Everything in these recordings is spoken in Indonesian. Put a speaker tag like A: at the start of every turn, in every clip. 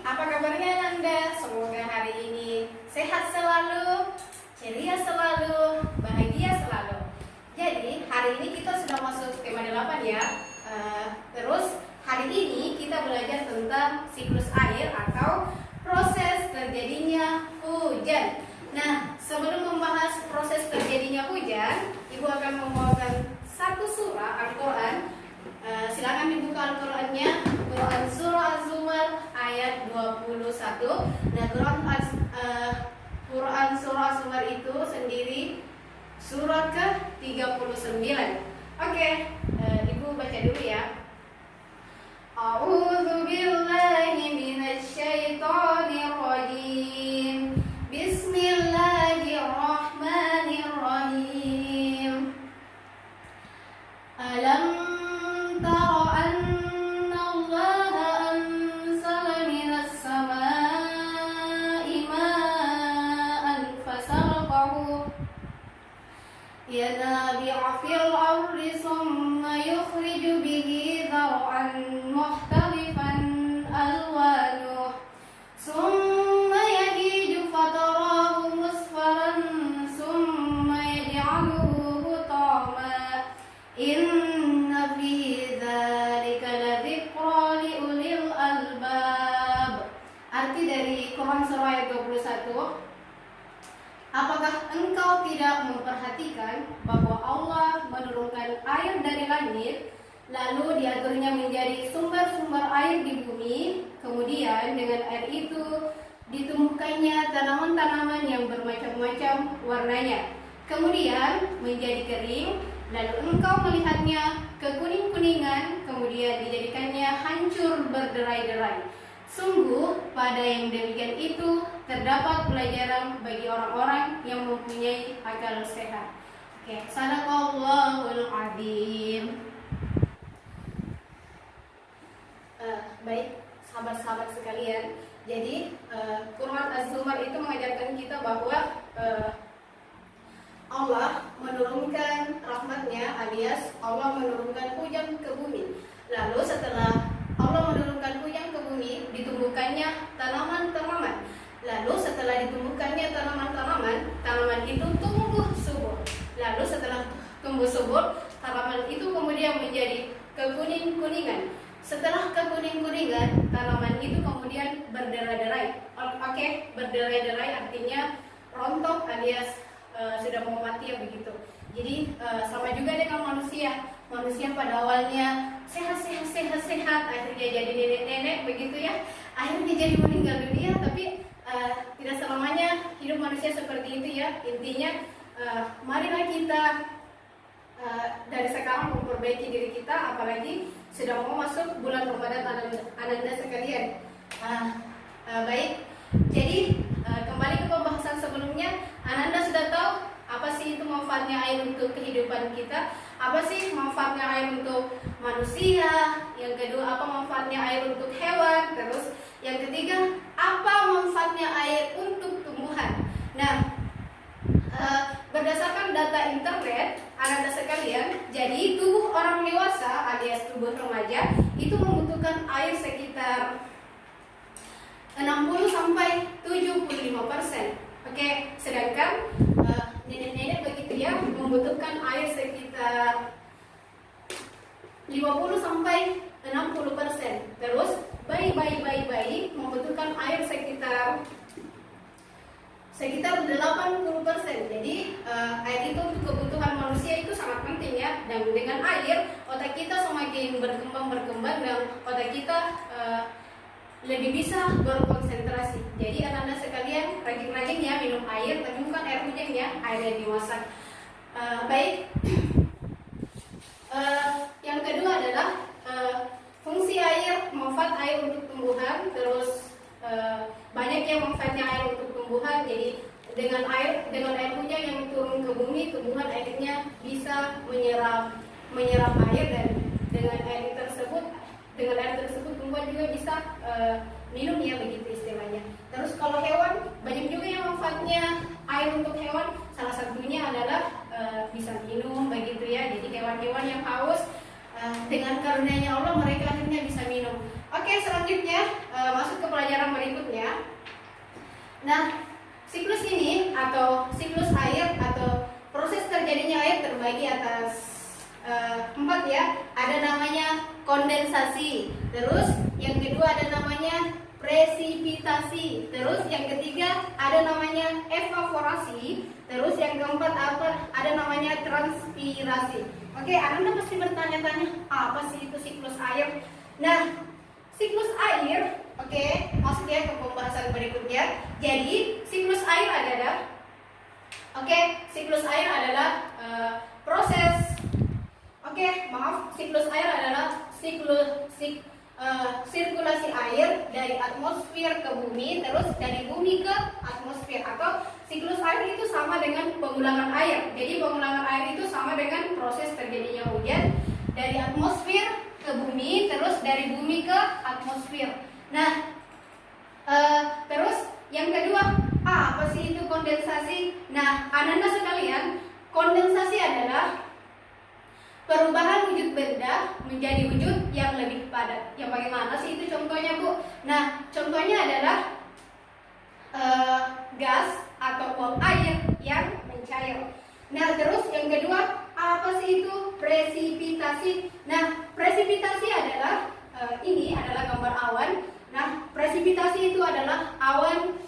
A: Apa kabarnya Anda? Semoga hari ini sehat selalu, ceria selalu, bahagia selalu. Jadi hari ini kita sudah masuk tema 8 ya. Terus hari ini kita belajar tentang siklus air atau proses terjadinya hujan. Nah, sebelum membahas proses terjadinya hujan, Ibu akan membawakan satu surah Al-Quran. Silakan dibuka Al-Qurannya, Quran Surah Az-Zumar ayat 21. Nah, Quran Surah Az-Zumar itu sendiri surah ke-39. Oke, Ibu baca dulu ya. A'udzu billahi minasy syaithanir rajim. Bismillahirrahmanirrahim. Alam tara anna Allaha anzala minas samaa'i ma'an fasalqahu yanabi'a fil ardi thumma yukhriju bihi dhar'an mukhtalifan alwanuhu thumma yahiju fatarahu musfaran thumma yaj'aluhu hutama inna fi dzalika ladzikra liulil albab. Arti dari Quran surah ayat 21. Apakah engkau tidak memperhatikan bahwa Allah menurunkan air dari langit, lalu diaturnya menjadi sumber-sumber air di bumi, kemudian dengan air itu ditumbuhkannya tanaman-tanaman yang bermacam-macam warnanya, kemudian menjadi kering, lalu engkau melihatnya kekuning-kuningan, kemudian dijadikannya hancur berderai-derai. Sungguh pada yang demikian itu terdapat pelajaran bagi orang-orang yang mempunyai akal sehat. Oke, sadaqallahul adzim. Baik, sahabat-sahabat sekalian. Jadi Quran Az-Zumar itu mengajarkan kita bahwa Allah menurunkan rahmatnya, alias Allah menurunkan hujan ke bumi. Lalu setelah Allah menurunkan hujan ke bumi, ditumbuhkannya tanaman-tanaman. Lalu setelah ditumbuhkannya tanaman itu tumbuh subur. Lalu setelah tumbuh subur, tanaman itu kemudian menjadi kekuning-kuningan. Setelah kekuning-kuningan, tanaman itu kemudian berderai-derai. Oke, berderai-derai artinya rontok alias sudah mau mati ya begitu. Jadi sama juga dengan manusia. Manusia pada awalnya sehat, akhirnya jadi nenek-nenek begitu ya. Akhirnya jadi meninggal dunia, tapi tidak selamanya hidup manusia seperti itu ya. Intinya marilah kita dari sekarang memperbaiki diri kita, apalagi sudah mau masuk bulan Ramadan Ananda sekalian. Baik, jadi kembali ke pembahasan sebelumnya, Ananda sudah tahu apa sih itu manfaatnya air untuk kehidupan kita? Apa sih manfaatnya air untuk manusia? Yang kedua, apa manfaatnya air untuk hewan? Terus yang ketiga, apa manfaatnya air untuk tumbuhan? Nah, berdasarkan data internet, Anda sekalian, jadi tubuh orang dewasa alias tubuh remaja itu membutuhkan air sekitar 60 sampai 75%. Oke, sedangkan nenek-nenek begitu ya membutuhkan air sekitar 50 sampai 60%. Terus bayi membutuhkan air sekitar 80%. Jadi air itu untuk kebutuhan manusia itu sangat penting ya. Dan dengan air otak kita semakin berkembang dan otak kita lebih bisa berkonsentrasi. Jadi anak-anak sekalian rajin-rajin ya minum air, tapi bukan air hujan ya, air yang dimasak. Baik. Yang kedua adalah fungsi air, manfaat air untuk tumbuhan. Terus banyak yang manfaatnya air untuk tumbuhan. Jadi dengan air hujan yang turun ke bumi, tumbuhan akhirnya bisa menyerap air, dan dengan air tersebut tumbuhan juga bisa minum ya begitu istilahnya. Terus kalau hewan, banyak juga yang manfaatnya air untuk hewan. Salah satunya adalah bisa minum begitu ya. Jadi hewan-hewan yang haus dengan karunia-Nya Allah mereka akhirnya bisa minum. Oke, Oke, selanjutnya masuk ke pelajaran berikutnya. Nah, siklus ini atau siklus air atau proses terjadinya air terbagi atas 4 ya. Ada namanya kondensasi. Terus yang kedua ada namanya presipitasi. Terus yang ketiga ada namanya evaporasi. Terus yang keempat ada namanya transpirasi. Oke, Anda pasti bertanya-tanya, apa sih itu siklus air? Nah, siklus air, oke, masuk ya ke pembahasan berikutnya. Jadi, siklus air adalah proses. Siklus air adalah sirkulasi air dari atmosfer ke bumi, terus dari bumi ke atmosfer. Atau siklus air itu sama dengan pengulangan air. Jadi pengulangan air itu sama dengan proses terjadinya hujan dari atmosfer ke bumi, terus dari bumi ke atmosfer. Nah, terus yang kedua, apa sih itu kondensasi? Nah, anak-anak sekalian, kondensasi adalah perubahan wujud benda menjadi wujud yang lebih padat. Yang bagaimana sih itu contohnya, Bu? Nah, contohnya adalah gas atau uap air yang mencair. Nah, terus yang kedua, apa sih itu presipitasi? Nah, presipitasi adalah ini adalah gambar awan. Nah, presipitasi itu adalah awan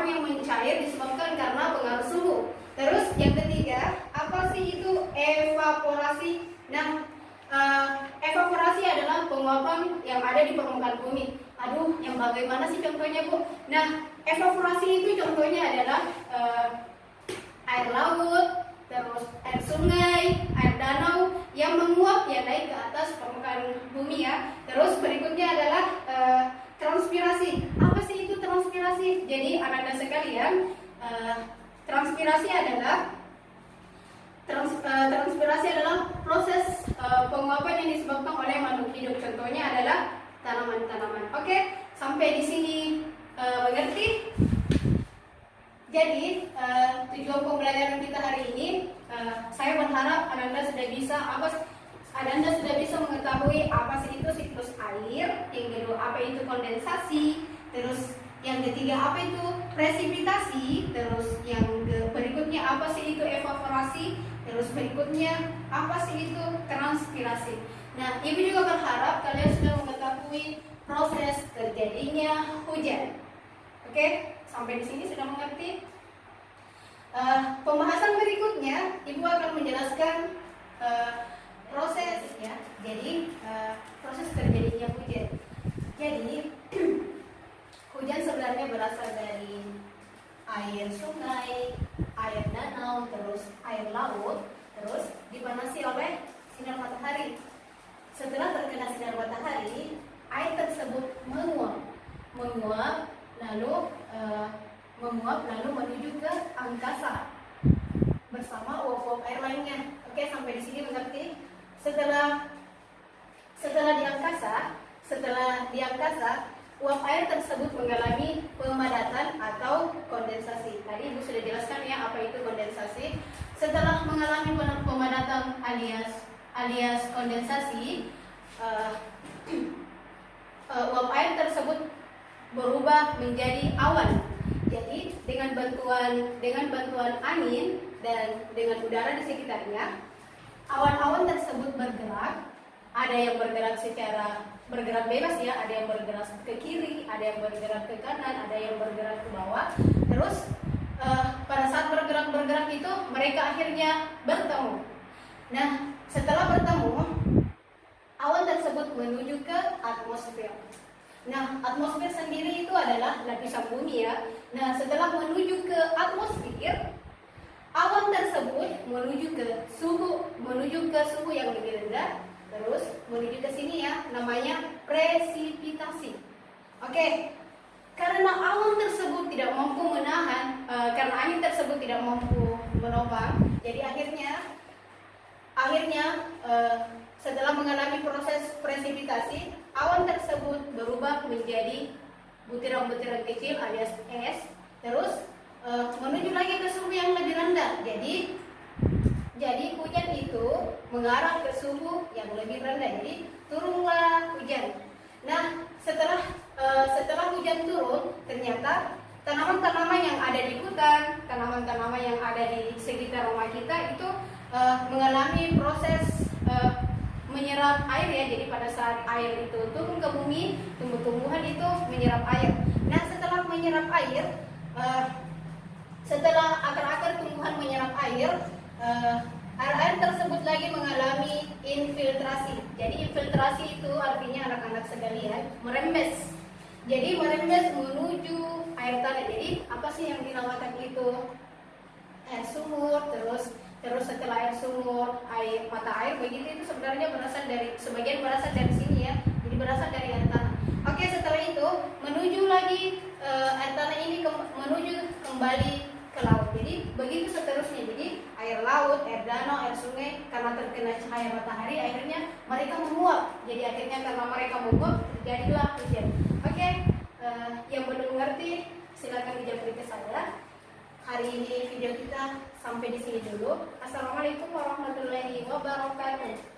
A: yang mencair disebabkan karena pengaruh suhu. Terus yang ketiga, apa sih itu evaporasi? Nah, evaporasi adalah penguapan yang ada di permukaan bumi. Aduh, yang bagaimana sih contohnya, Bu? Nah, evaporasi itu contohnya adalah air laut, terus air sungai, air danau yang menguap ya naik ke atas permukaan bumi ya. Terus berikutnya adalah transpirasi. Apa sih itu transpirasi? Jadi anak-anak sekalian, transpirasi adalah proses penguapan yang disebabkan oleh makhluk hidup. Contohnya adalah tanaman-tanaman. Oke, sampai di sini mengerti? Jadi tujuan pembelajaran kita hari ini, saya berharap anak-anak sudah bisa mengetahui apa sih itu siklus air, yang kedua apa itu kondensasi, terus yang ketiga apa itu presipitasi, terus yang berikutnya apa sih itu evaporasi, terus berikutnya apa sih itu transpirasi. Nah, Ibu juga berharap kalian sudah mengetahui proses terjadinya hujan. Oke, sampai di sini sudah mengerti? Pembahasan berikutnya, Ibu akan menjelaskan proses ya. Jadi proses terjadinya hujan. Jadi hujan sebenarnya berasal dari air sungai, air danau, terus air laut, terus dipanasi oleh sinar matahari. Setelah terkena sinar matahari, air tersebut menguap lalu menuju ke angkasa bersama uap-uap air lainnya. Oke, sampai di sini mengerti? Setelah di angkasa, uap air tersebut mengalami pemadatan atau kondensasi. Tadi Ibu sudah jelaskan ya apa itu kondensasi. Setelah mengalami pemadatan alias kondensasi, uap air tersebut berubah menjadi awan. Jadi dengan bantuan angin dan dengan udara di sekitarnya, awan-awan tersebut bergerak. Ada yang bergerak bebas ya, ada yang bergerak ke kiri, ada yang bergerak ke kanan, ada yang bergerak ke bawah. Terus pada saat bergerak itu mereka akhirnya bertemu. Nah, setelah bertemu, awan tersebut menuju ke atmosfer. Nah, atmosfer sendiri itu adalah lapisan bumi ya. Nah, setelah menuju ke atmosfer, awan tersebut menuju ke suhu yang lebih rendah, terus menuju ke sini ya, namanya presipitasi. Oke, karena awan tersebut tidak mampu menahan, karena angin tersebut tidak mampu menopang, jadi akhirnya setelah mengalami proses presipitasi, awan tersebut berubah menjadi butiran-butiran kecil alias es, terus menuju lagi ke suhu yang lebih rendah. Jadi hujan itu mengarah ke suhu yang lebih rendah. Jadi turunlah hujan. Nah, tanaman yang ada di sekitar rumah kita itu mengalami proses menyerap air ya. Jadi pada saat air itu turun ke bumi, tumbuh-tumbuhan itu menyerap air. Nah, setelah menyerap air, setelah akar-akar tumbuhan menyerap air, air tersebut lagi mengalami infiltrasi. Jadi infiltrasi itu artinya anak-anak sekalian merembes. Jadi merembes menuju air tanah. Jadi apa sih yang dinamakan itu? Air sumur, terus setelah air sumur, mata air begitu, itu sebenarnya sebagian berasal dari sini ya. Jadi berasal dari air tanah. Oke, setelah itu menuju lagi air tanah ini menuju kembali ke laut. Jadi begitu seterusnya. Jadi air laut, air danau, air sungai karena terkena cahaya matahari akhirnya mereka menguap. Jadi akhirnya karena mereka menguap terjadilah hujan. Oke, yang belum mengerti silakan dijawab ke saya. Hari ini video kita sampai di sini dulu. Assalamualaikum warahmatullahi wabarakatuh.